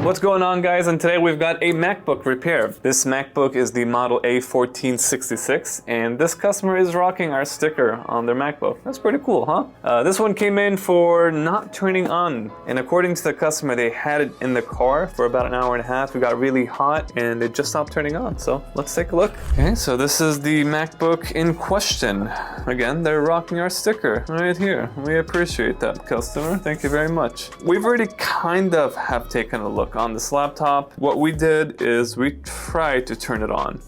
What's going on, guys? And today we've got a MacBook repair. This MacBook is the model A1466, and this customer is rocking our sticker on their MacBook. That's pretty cool, huh? This one came in for not turning on, and according to the customer, they had it in the car for about an hour and a half. It got really hot, and it just stopped turning on. So let's take a look. Okay, so this is the MacBook in question. Again, they're rocking our sticker right here. We appreciate that, customer. Thank you very much. We've already kind of have taken a look on this laptop. What we did is we tried to turn it on.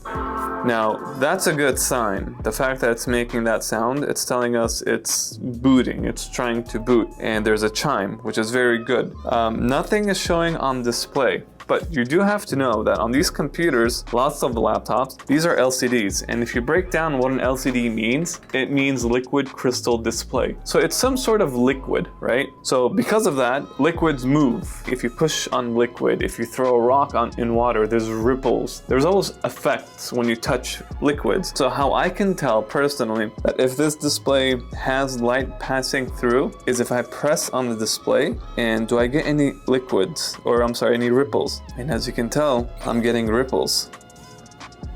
Now, that's a good sign. The fact that it's making that sound, it's telling us it's booting, it's trying to boot, and there's a chime, which is very good. Nothing is showing on display. But you do have to know that on these computers, lots of the laptops, these are LCDs. And if you break down what an LCD means, it means liquid crystal display. So it's some sort of liquid, right? So because of that, liquids move. If you push on liquid, if you throw a rock in water, there's ripples. There's always effects when you touch liquids. So how I can tell personally that if this display has light passing through is if I press on the display and do I get any liquids, or I'm sorry, any ripples? And as you can tell, I'm getting ripples.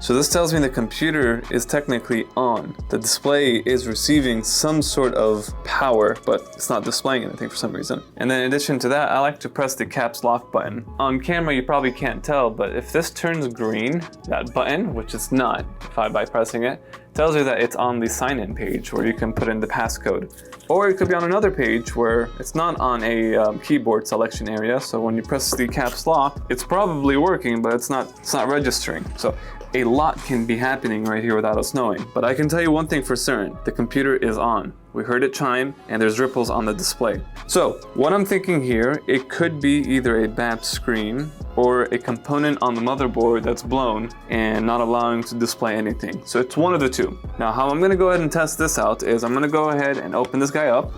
So this tells me the computer is technically on. The display is receiving some sort of power, but it's not displaying anything for some reason. And then in addition to that, I like to press the caps lock button. On camera, you probably can't tell, but if this turns green, that button, which it's not by pressing it, tells you that it's on the sign-in page where you can put in the passcode. Or it could be on another page where it's not on a keyboard selection area, so when you press the caps lock, it's probably working, but it's not registering. So a lot can be happening right here without us knowing. But I can tell you one thing for certain, the computer is on. We heard it chime, and there's ripples on the display. So what I'm thinking here, it could be either a bad screen or a component on the motherboard that's blown and not allowing to display anything. So it's one of the two. Now, how I'm gonna go ahead and test this out is I'm gonna go ahead and open this guy up,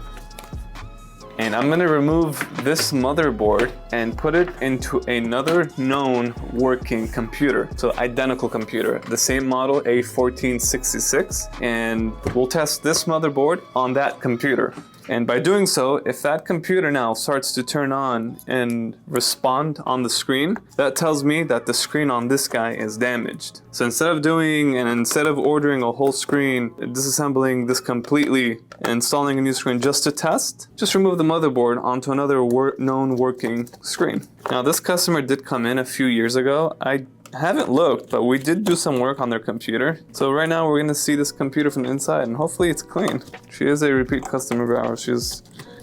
and I'm gonna remove this motherboard and put it into another known working computer. So identical computer, the same model A1466, and we'll test this motherboard on that computer. And by doing so, if that computer now starts to turn on and respond on the screen, that tells me that the screen on this guy is damaged. So instead of ordering a whole screen, disassembling this completely, and installing a new screen just to test, just remove the motherboard onto another known working screen. Now, this customer did come in a few years ago. I haven't looked, but we did do some work on their computer. So right now we're gonna see this computer from the inside, and hopefully it's clean. She is a repeat customer of ours. She's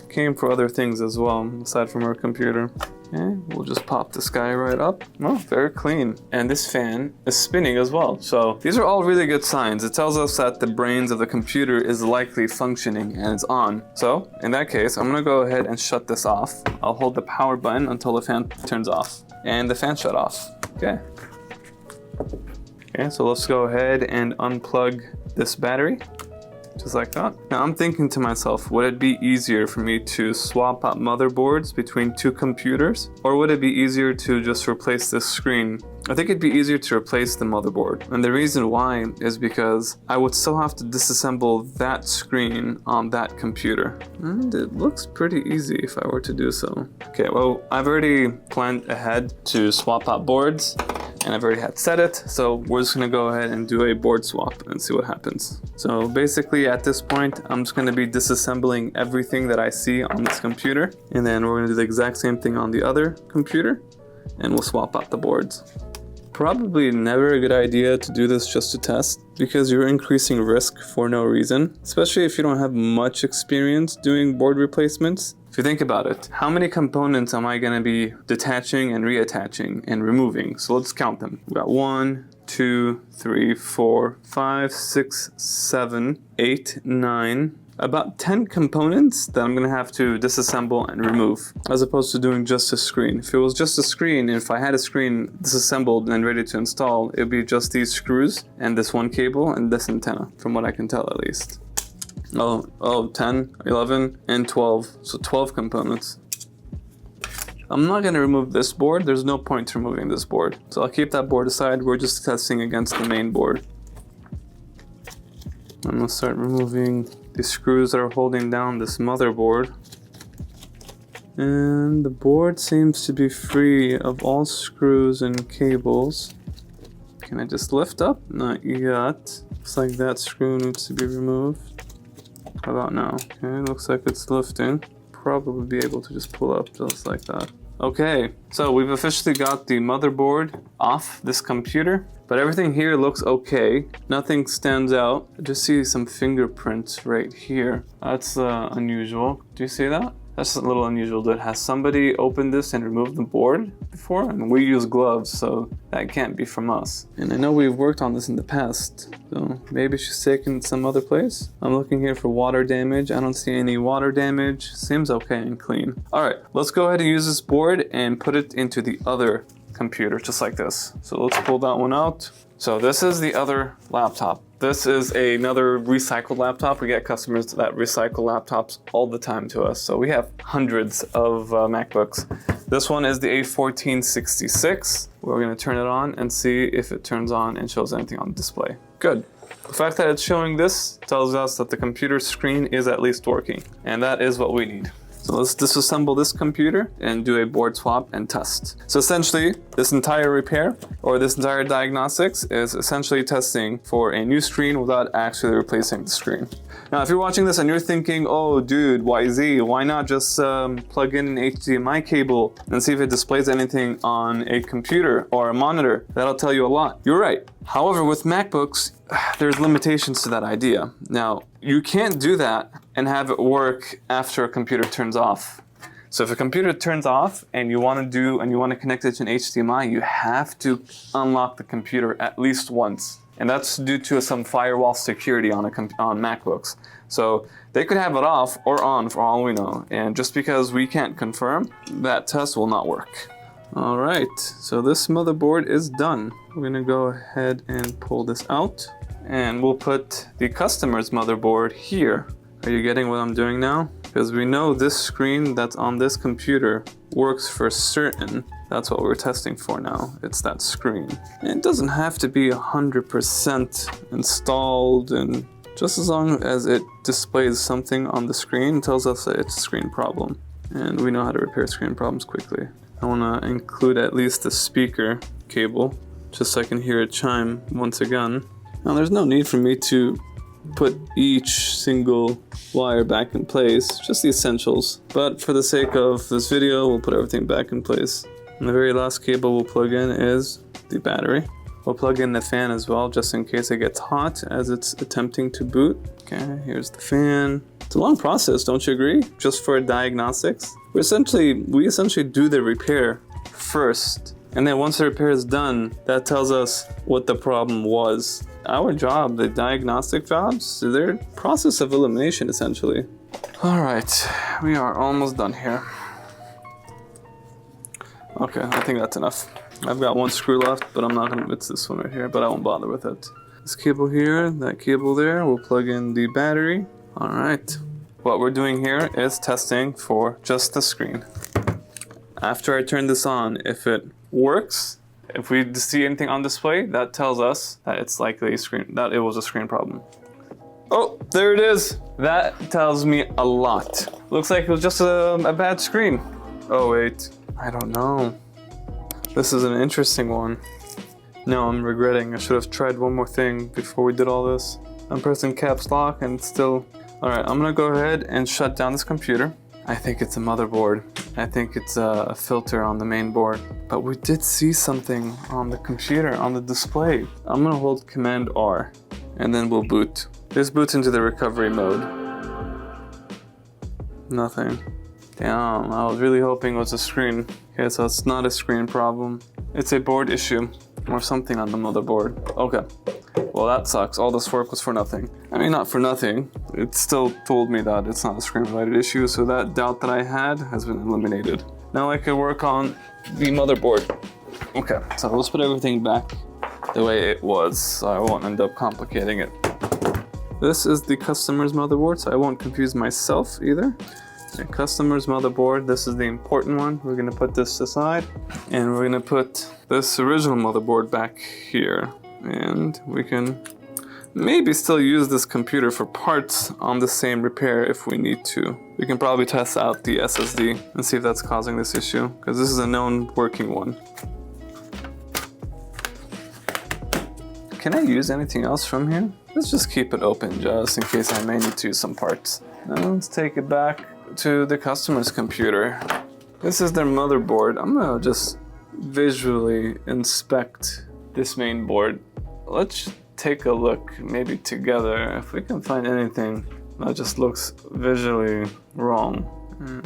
came for other things as well, aside from her computer. Okay, we'll just pop this guy right up. Oh, very clean. And this fan is spinning as well. So these are all really good signs. It tells us that the brains of the computer is likely functioning and it's on. So in that case, I'm gonna go ahead and shut this off. I'll hold the power button until the fan turns off. And the fan shut off. Okay. Okay, so let's go ahead and unplug this battery, just like that. Now I'm thinking to myself, would it be easier for me to swap out motherboards between two computers? Or would it be easier to just replace this screen? I think it'd be easier to replace the motherboard. And the reason why is because I would still have to disassemble that screen on that computer. And it looks pretty easy if I were to do so. Okay, well, I've already planned ahead to swap out boards, and I've already had set it, so we're just gonna go ahead and do a board swap and see what happens. So basically at this point, I'm just gonna be disassembling everything that I see on this computer, and then we're gonna do the exact same thing on the other computer, and we'll swap out the boards. Probably never a good idea to do this just to test, because you're increasing risk for no reason, especially if you don't have much experience doing board replacements. If you think about it, how many components am I going to be detaching and reattaching and removing? So let's count them. We got 1, 2, 3, 4, 5, 6, 7, 8, 9, about 10 components that I'm gonna have to disassemble and remove, as opposed to doing just a screen. If it was just a screen, if I had a screen disassembled and ready to install, it would be just these screws and this one cable and this antenna, from what I can tell at least. 10, 11, and 12. So 12 components. I'm not going to remove this board. There's no point to removing this board. So I'll keep that board aside. We're just testing against the main board. I'm going to start removing the screws that are holding down this motherboard. And the board seems to be free of all screws and cables. Can I just lift up? Not yet. Looks like that screw needs to be removed. How about now? Okay, looks like it's lifting. Probably be able to just pull up just like that. Okay, so we've officially got the motherboard off this computer, but everything here looks okay. Nothing stands out. I just see some fingerprints right here. That's unusual. Do you see that? That's a little unusual. Has somebody opened this and removed the board before? And we use gloves, so that can't be from us. And I know we've worked on this in the past, so maybe she's taken it some other place. I'm looking here for water damage. I don't see any water damage. Seems okay and clean. All right, let's go ahead and use this board and put it into the other computer, just like this. So let's pull that one out. So this is the other laptop. This is another recycled laptop. We get customers that recycle laptops all the time to us. So we have hundreds of MacBooks. This one is the A1466. We're gonna turn it on and see if it turns on and shows anything on the display. Good. The fact that it's showing this tells us that the computer screen is at least working. And that is what we need. So let's disassemble this computer and do a board swap and test. So essentially, this entire repair or this entire diagnostics is essentially testing for a new screen without actually replacing the screen. Now, if you're watching this and you're thinking, oh dude, YZ, why not just plug in an HDMI cable and see if it displays anything on a computer or a monitor? That'll tell you a lot. You're right. However, with MacBooks, there's limitations to that idea. Now, you can't do that and have it work after a computer turns off. So if a computer turns off and you want to connect it to an HDMI, you have to unlock the computer at least once. And that's due to some firewall security on MacBooks. So they could have it off or on for all we know. And just because we can't confirm, that test will not work. All right, so this motherboard is done. We're gonna go ahead and pull this out and we'll put the customer's motherboard here. Are you getting what I'm doing now? Because we know this screen that's on this computer works for certain. That's what we're testing for now. It's that screen. And it doesn't have to be 100% installed, and just as long as it displays something on the screen, it tells us that it's a screen problem. And we know how to repair screen problems quickly. I want to include at least the speaker cable, just so I can hear it chime once again. Now there's no need for me to put each single wire back in place, just the essentials. But for the sake of this video, we'll put everything back in place. And the very last cable we'll plug in is the battery. We'll plug in the fan as well, just in case it gets hot as it's attempting to boot. Okay, here's the fan. It's a long process, don't you agree? Just for diagnostics. We essentially do the repair first. And then once the repair is done, that tells us what the problem was. Our job, the diagnostic jobs, they're a process of elimination essentially. All right, we are almost done here. Okay, I think that's enough. I've got one screw left, but I'm not gonna, it's this one right here, but I won't bother with it. This cable here, that cable there, we'll plug in the battery. All right, what we're doing here is testing for just the screen. After I turn this on, if it works, if we see anything on display, that tells us that it's likely that it was a screen problem. Oh, there it is. That tells me a lot. Looks like it was just a bad screen. Oh wait, I don't know. This is an interesting one. No, I'm regretting. I should have tried one more thing before we did all this. I'm pressing caps lock and still... All right, I'm gonna go ahead and shut down this computer. I think it's a motherboard. I think it's a filter on the main board. But we did see something on the computer, on the display. I'm gonna hold Command R and then we'll boot. This boots into the recovery mode. Nothing. Damn, I was really hoping it was a screen. Okay, so it's not a screen problem. It's a board issue or something on the motherboard. Okay, well that sucks. All this work was for nothing. I mean, not for nothing. It still told me that it's not a screen related issue, so that doubt that I had has been eliminated. Now I can work on the motherboard. Okay, so let's put everything back the way it was, so I won't end up complicating it. This is the customer's motherboard, so I won't confuse myself either. The customer's motherboard, this is the important one. We're gonna put this aside and we're gonna put this original motherboard back here. And we can maybe still use this computer for parts on the same repair if we need to. We can probably test out the SSD and see if that's causing this issue, because this is a known working one. Can I use anything else from here? Let's just keep it open just in case I may need to use some parts. Now let's take it back to the customer's computer. This is their motherboard. I'm gonna just visually inspect this main board. Let's take a look, maybe together, if we can find anything that just looks visually wrong.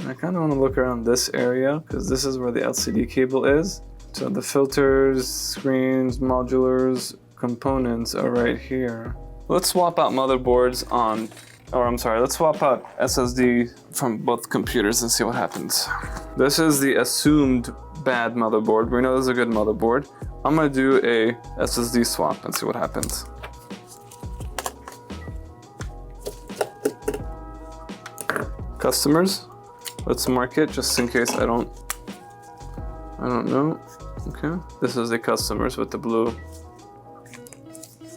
I kind of want to look around this area because this is where the LCD cable is. So the filters, screens, modulars, components are right here. Let's swap out motherboards on, or I'm sorry, let's swap out SSD from both computers and see what happens. This is the assumed bad motherboard. We know this is a good motherboard. I'm gonna do a SSD swap and see what happens. Customers, let's mark it just in case I don't know. Okay, this is the customers with the blue.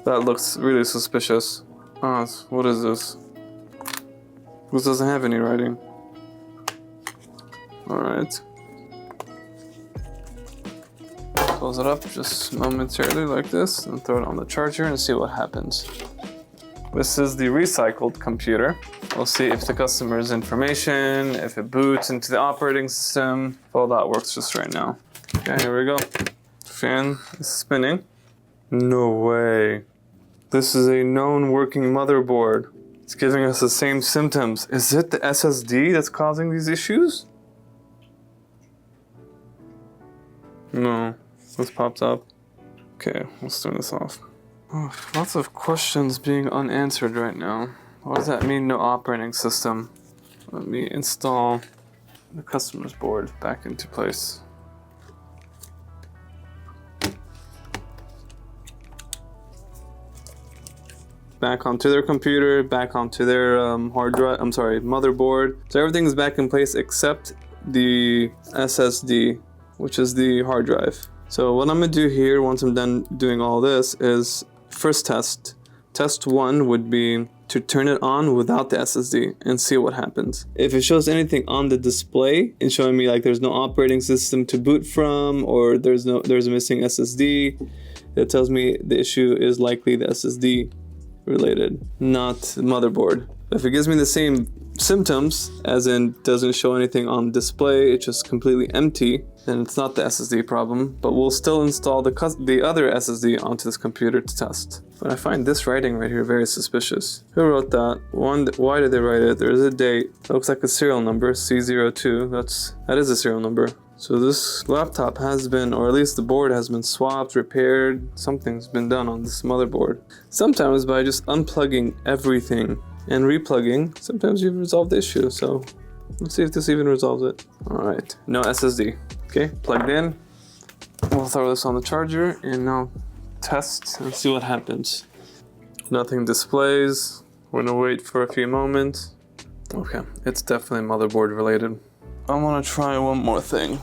That looks really suspicious. Ah, what is this? This doesn't have any writing. Alright. Close it up just momentarily like this and throw it on the charger and see what happens. This is the recycled computer. We'll see if the customer's information, if it boots into the operating system, if all that works just right now. Okay, here we go. Fan is spinning. No way. This is a known working motherboard. It's giving us the same symptoms. Is it the SSD that's causing these issues? No. This popped up. Okay, let's turn this off. Oh, lots of questions being unanswered right now. What does that mean, no operating system? Let me install the customer's board back into place. Back onto their computer, back onto their motherboard. So everything's back in place except the SSD, which is the hard drive. So what I'm gonna do here once I'm done doing all this is first test. Test one would be to turn it on without the SSD and see what happens. If it shows anything on the display and showing me like there's no operating system to boot from or there's a missing SSD, it tells me the issue is likely the SSD related, not motherboard. If it gives me the same symptoms, as in doesn't show anything on display, it's just completely empty, then it's not the SSD problem, but we'll still install the other SSD onto this computer to test. But I find this writing right here very suspicious. Who wrote that? Why did they write it? There's a date. It looks like a serial number, C02. That is a serial number. So this laptop has been, or at least the board has been swapped, repaired, something's been done on this motherboard. Sometimes by just unplugging everything and replugging, sometimes you've resolved the issue. So let's see if this even resolves it. All right, no SSD. Okay, plugged in. We'll throw this on the charger and now test and see what happens. Nothing displays. We're gonna wait for a few moments. Okay, it's definitely motherboard related. I want to try one more thing.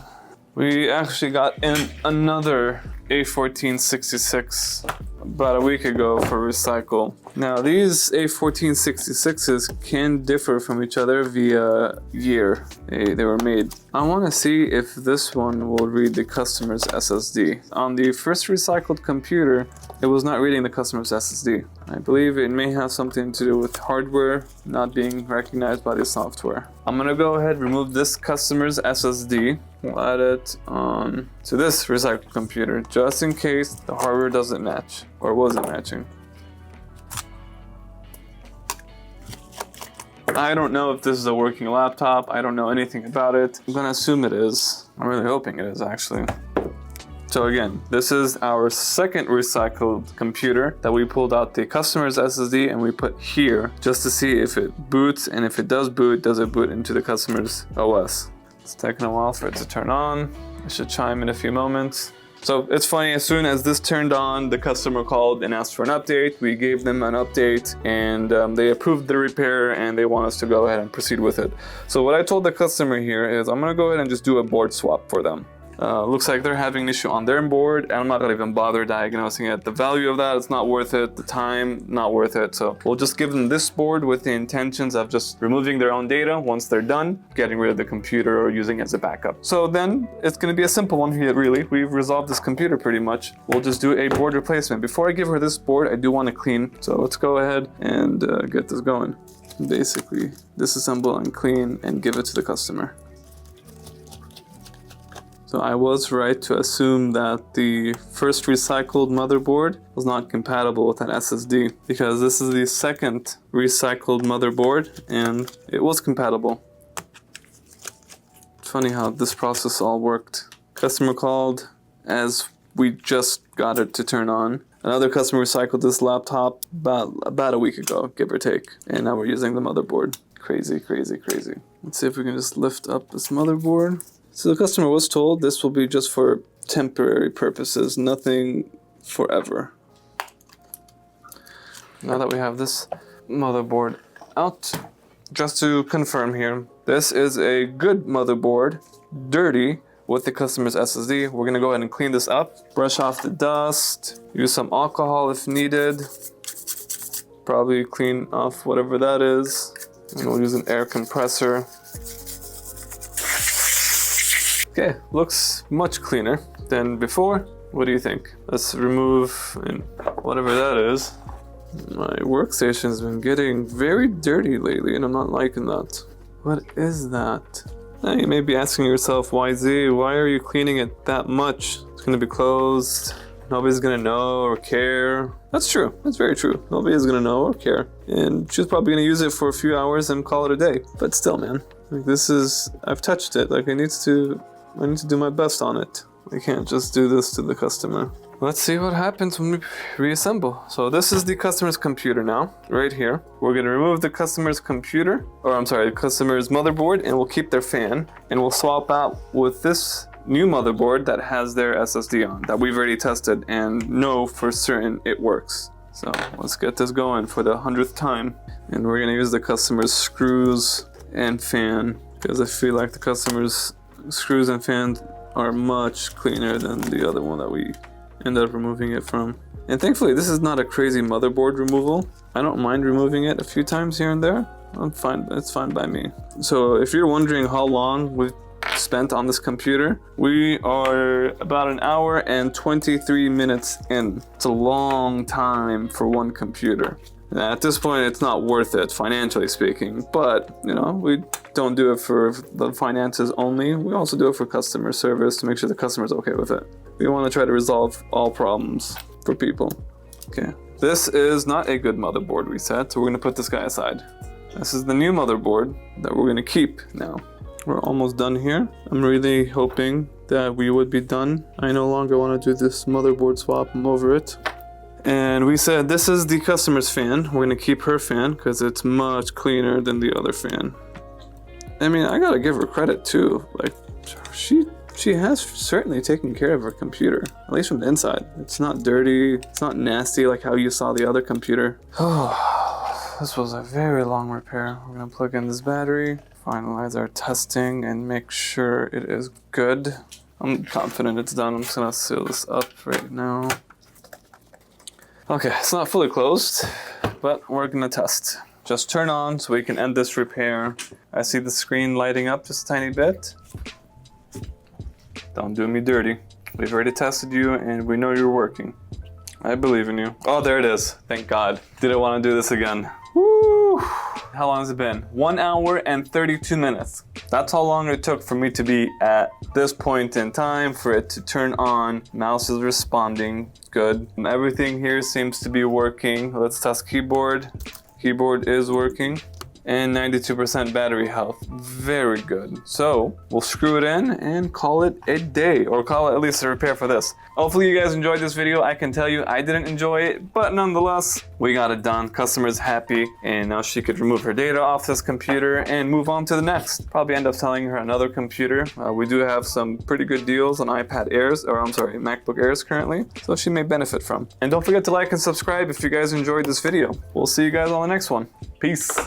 We actually got in another A1466 about a week ago for recycle. Now these A1466s can differ from each other via year they were made. I want to see if this one will read the customer's SSD. On the first recycled computer, it was not reading the customer's SSD. I believe it may have something to do with hardware not being recognized by the software. I'm gonna go ahead and remove this customer's SSD. We'll add it on to this recycled computer just in case the hardware doesn't match or wasn't matching. I don't know if this is a working laptop. I don't know anything about it. I'm gonna assume it is. I'm really hoping it is actually. So again, this is our second recycled computer that we pulled out the customer's SSD and we put here just to see if it boots, and if it does boot, does it boot into the customer's OS. It's taking a while for it to turn on. It should chime in a few moments. So it's funny, as soon as this turned on, the customer called and asked for an update. We gave them an update and they approved the repair and they want us to go ahead and proceed with it. So what I told the customer here is I'm gonna go ahead and just do a board swap for them. Looks like they're having an issue on their board, and I'm not gonna even bother diagnosing it. The value of that is not worth it. The time, not worth it. So we'll just give them this board with the intentions of just removing their own data once they're done, getting rid of the computer or using it as a backup. So then it's gonna be a simple one here, really. We've resolved this computer pretty much. We'll just do a board replacement. Before I give her this board, I do want to clean. So let's go ahead and get this going. Basically, disassemble and clean and give it to the customer. So I was right to assume that the first recycled motherboard was not compatible with that SSD, because this is the second recycled motherboard and it was compatible. It's funny how this process all worked. Customer called as we just got it to turn on. Another customer recycled this laptop about a week ago, give or take, and now we're using the motherboard. Crazy, crazy, crazy. Let's see if we can just lift up this motherboard. So the customer was told this will be just for temporary purposes, nothing forever. Now that we have this motherboard out, just to confirm here, this is a good motherboard, dirty, with the customer's SSD. We're gonna go ahead and clean this up, brush off the dust, use some alcohol if needed, probably clean off whatever that is, and we'll use an air compressor. Okay, looks much cleaner than before. What do you think? Let's remove whatever that is. My workstation has been getting very dirty lately and I'm not liking that. What is that? Now you may be asking yourself, YZ, why are you cleaning it that much? It's gonna be closed. Nobody's gonna know or care. That's true, that's very true. Nobody's gonna know or care. And she's probably gonna use it for a few hours and call it a day. But still, man, like this is, I've touched it. Like I need to do my best on it. I can't just do this to the customer. Let's see what happens when we reassemble. So this is the customer's computer now, right here. We're gonna remove the customer's computer, or I'm sorry, the customer's motherboard, and we'll keep their fan, and we'll swap out with this new motherboard that has their SSD on, that we've already tested and know for certain it works. So let's get this going for the 100th time. And we're gonna use the customer's screws and fan, because I feel like the customer's screws and fans are much cleaner than the other one that we ended up removing it from. And thankfully this is not a crazy motherboard removal. I don't mind removing it a few times here and there. I'm fine, it's fine by me. So if you're wondering how long we've spent on this computer, we are about 1 hour and 23 minutes in. It's a long time for one computer. At this point, it's not worth it, financially speaking, but, you know, we don't do it for the finances only. We also do it for customer service to make sure the customer's okay with it. We want to try to resolve all problems for people. Okay, this is not a good motherboard, we said, so we're going to put this guy aside. This is the new motherboard that we're going to keep now. We're almost done here. I'm really hoping that we would be done. I no longer want to do this motherboard swap. I'm over it. And we said this is the customer's fan. We're gonna keep her fan because it's much cleaner than the other fan. I mean, I gotta give her credit too. Like, she has certainly taken care of her computer, at least from the inside. It's not dirty, it's not nasty like how you saw the other computer. Oh, this was a very long repair. We're gonna plug in this battery, finalize our testing, and make sure it is good. I'm confident it's done. I'm just gonna seal this up right now. Okay, it's not fully closed, but we're gonna test. Just turn on so we can end this repair. I see the screen lighting up just a tiny bit. Don't do me dirty. We've already tested you and we know you're working. I believe in you. Oh, there it is. Thank God. Didn't want to do this again. Woo! How long has it been? 1 hour and 32 minutes. That's how long it took for me to be at this point in time, for it to turn on. Mouse is responding good. Everything here seems to be working. Let's test keyboard. Keyboard is working. And 92% battery health. Very good. So we'll screw it in and call it a day, or call it at least a repair for this. Hopefully you guys enjoyed this video. I can tell you I didn't enjoy it, but nonetheless, we got it done. Customer's happy, and now she could remove her data off this computer and move on to the next. Probably end up selling her another computer. We do have some pretty good deals on iPad Airs, or I'm sorry, MacBook Airs currently, so she may benefit from. And don't forget to like and subscribe if you guys enjoyed this video. We'll see you guys on the next one. Peace.